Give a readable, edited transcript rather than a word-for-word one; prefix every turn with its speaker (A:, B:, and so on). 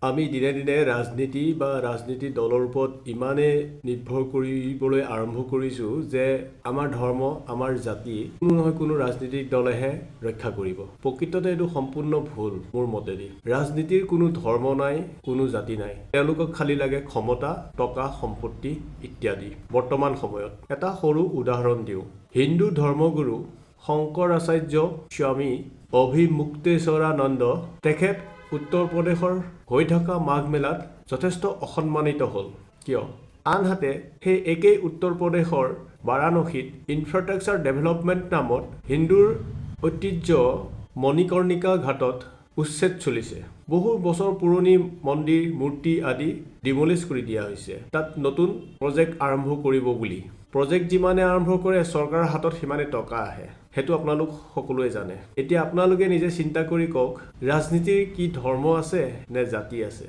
A: আমি দিনে দিনে ৰাজনীতি বা ৰাজনীতি দলৰ ওপৰত ইমানে নিৰ্ভৰ কৰিবলৈ আৰম্ভ কৰিছোঁ যে আমাৰ ধৰ্ম, আমাৰ জাতি কোনো নহয় কোনো ৰাজনীতিক দলেহে ৰক্ষা কৰিব। প্ৰকৃততে এইটো সম্পূৰ্ণ ভুল মোৰ মতেদি। ৰাজনীতিৰ কোনো ধৰ্ম নাই, কোনো জাতি নাই। তেওঁলোকক খালি লাগে ক্ষমতা, টকা, সম্পত্তি ইত্যাদি। বৰ্তমান সময়ত এটা সৰু উদাহৰণ দিওঁ। হিন্দু ধৰ্মগুৰু শংকৰাচাৰ্য স্বামী অভিমুক্তেশ্বৰানন্দ তেখেত উত্তৰ প্ৰদেশৰ হৈ থকা মাঘ মেলাত যথেষ্ট অসন্মানিত হ'ল। কিয়? আনহাতে সেই একেই উত্তৰ প্ৰদেশৰ বাৰাণসীত ইনফ্ৰাষ্ট্ৰাকচাৰ ডেভেলপমেণ্ট নামত হিন্দুৰ ঐতিহ্য মণিকৰ্ণিকা ঘাটত উচ্ছেদ চলিছে। বহু বছৰ পুৰণি মন্দিৰ, মূৰ্তি আদি ডিমলিছ কৰি দিয়া হৈছে। তাত নতুন প্ৰজেক্ট আৰম্ভ কৰিব বুলি। প্ৰজেক্ট যিমানে আৰম্ভ কৰে চৰকাৰৰ হাতত সিমানে টকা আহে। সেইটো আপোনালোক সকলোৱে জানে। এতিয়া আপোনালোকে নিজে চিন্তা কৰি কওক, ৰাজনীতিৰ কি ধৰ্ম আছে নে জাতি আছে?